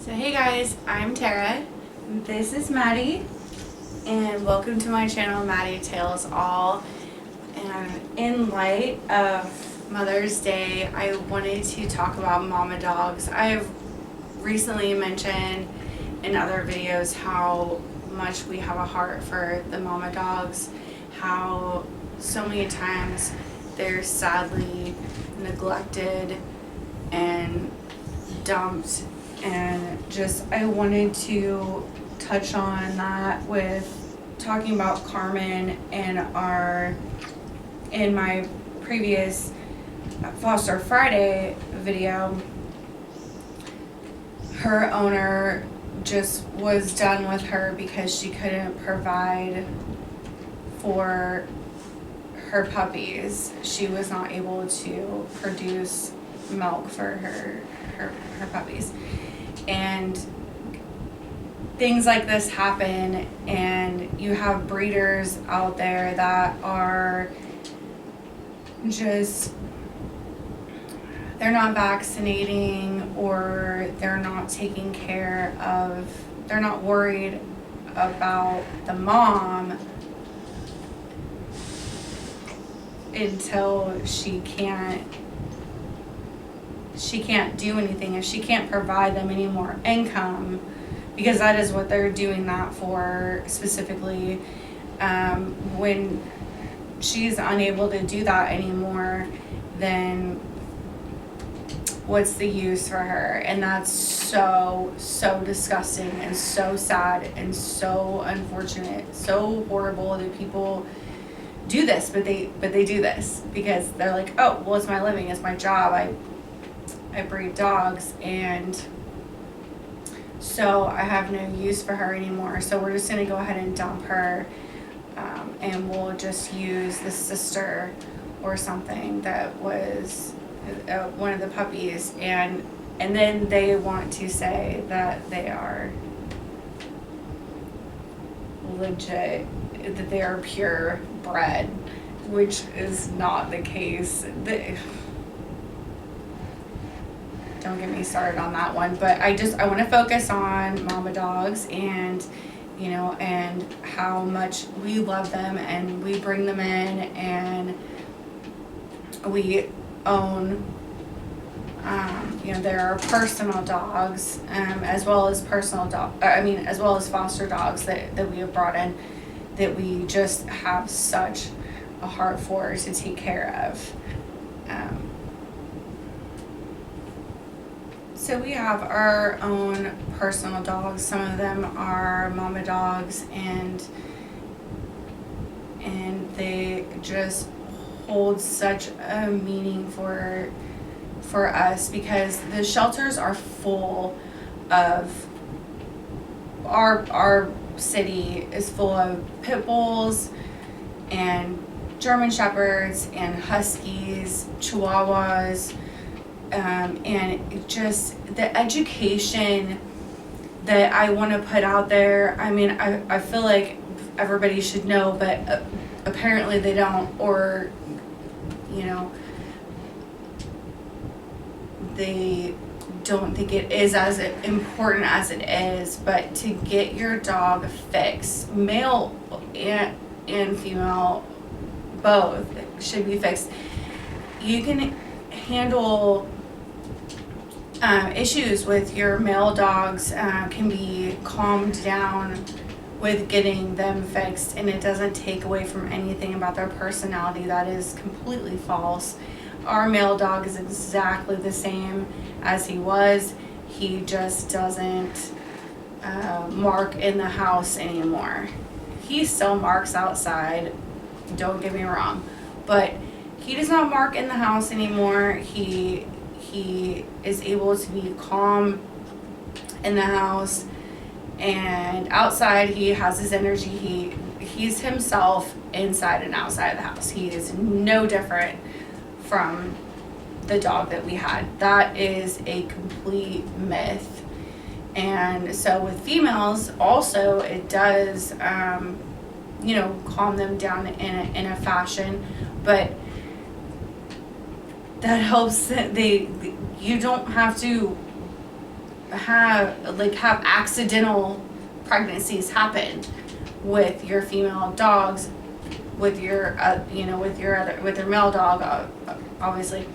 So hey guys, I'm Tara. This is Maddie, and welcome to my channel, Mattieetailsall. And in light of Mother's Day, I wanted to talk about Momma Dogs. I've recently mentioned in other videos how much we have a heart for the Momma Dogs, how so many times they're sadly neglected and dumped, and just I wanted to touch on that with talking about Carmen in my previous Foster Friday video. Her owner just was done with her because she couldn't provide for her puppies. She was not able to produce milk for her puppies, and things like this happen, and you have breeders out there that are just, they're not vaccinating, or they're not taking care of, they're not worried about the mom until she can't do anything, if she can't provide them any more income, because that is what they're doing that for specifically. When she's unable to do that anymore, then what's the use for her? And that's so disgusting and so sad and so unfortunate, so horrible that people do this, but they do this because they're like, oh well, it's my living, it's my job, I breed dogs, and so I have no use for her anymore, so we're just going to go ahead and dump her, and we'll just use the sister or something that was one of the puppies, and then they want to say that they are legit, that they are purebred, which is not the case. Don't get me started on that one, but I want to focus on Momma Dogs, and and how much we love them, and we bring them in, and we own there are personal dogs, as well as as well as foster dogs that we have brought in, that we just have such a heart for to take care of. So we have our own personal dogs. Some of them are Momma Dogs, and they just hold such a meaning for us, because the shelters are full of, our city is full of pit bulls and German shepherds and huskies, chihuahuas. And just the education that I want to put out there, I mean, I feel like everybody should know, but apparently they don't, or they don't think it is as important as it is. But to get your dog fixed, male and female both should be fixed. You can handle issues with your male dogs, can be calmed down with getting them fixed, and it doesn't take away from anything about their personality. That is completely false. Our male dog is exactly the same as he was. He just doesn't mark in the house anymore. He still marks outside, don't get me wrong, but he does not mark in the house anymore. He is able to be calm in the house, and outside he has his energy. He's himself inside and outside of the house. He is no different from the dog that we had. That is a complete myth. And so with females also, it does calm them down in a fashion, but that helps that you don't have to have accidental pregnancies happen with your female dogs, with your with your male dog, obviously.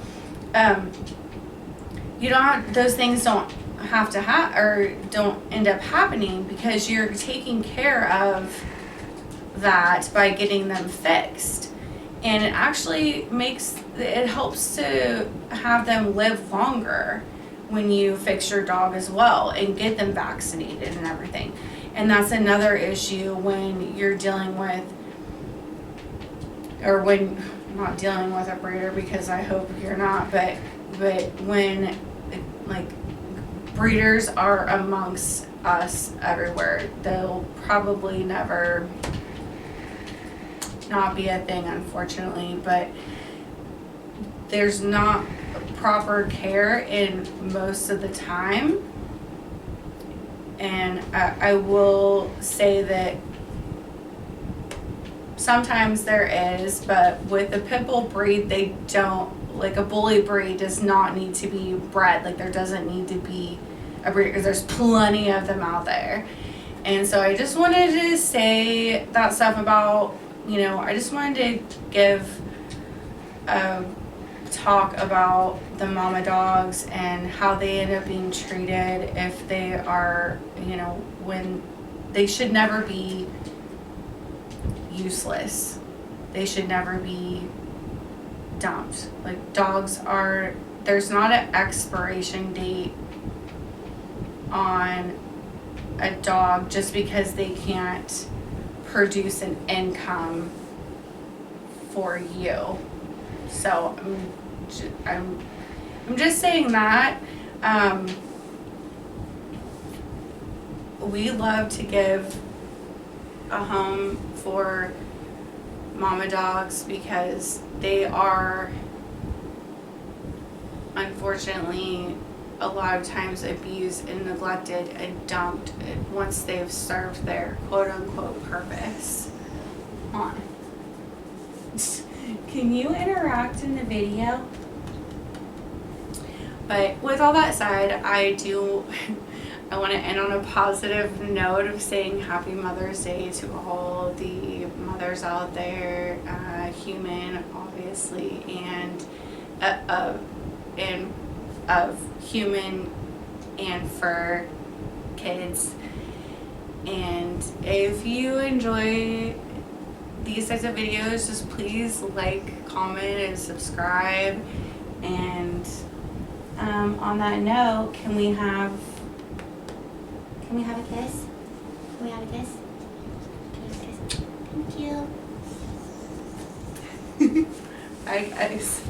You don't those things don't have to or don't end up happening because you're taking care of that by getting them fixed. And it actually helps to have them live longer when you fix your dog as well and get them vaccinated and everything. And that's another issue when you're dealing with, or when not dealing with a breeder, because I hope you're not, but when like breeders are amongst us everywhere, they'll probably never not be a thing, unfortunately, but there's not proper care in most of the time. And I will say that sometimes there is, but with the pit bull breed, they don't, like a bully breed does not need to be bred. Like there doesn't need to be a breed because there's plenty of them out there. And so I just wanted to say that stuff about, I just wanted to give a talk about the Momma Dogs and how they end up being treated if they are, when they should never be useless. They should never be dumped. Like dogs there's not an expiration date on a dog just because they can't produce an income for you. So I'm just saying that we love to give a home for Momma Dogs because they are unfortunately a lot of times abused and neglected and dumped once they've served their quote-unquote purpose. On. Can you interact in the video? But with all that said, I want to end on a positive note of saying Happy Mother's Day to all the mothers out there, human obviously, and of human and fur kids. And if you enjoy these types of videos, just please like, comment, and subscribe. And on that note, can we have a kiss? Can we have a kiss? Thank you. Bye guys.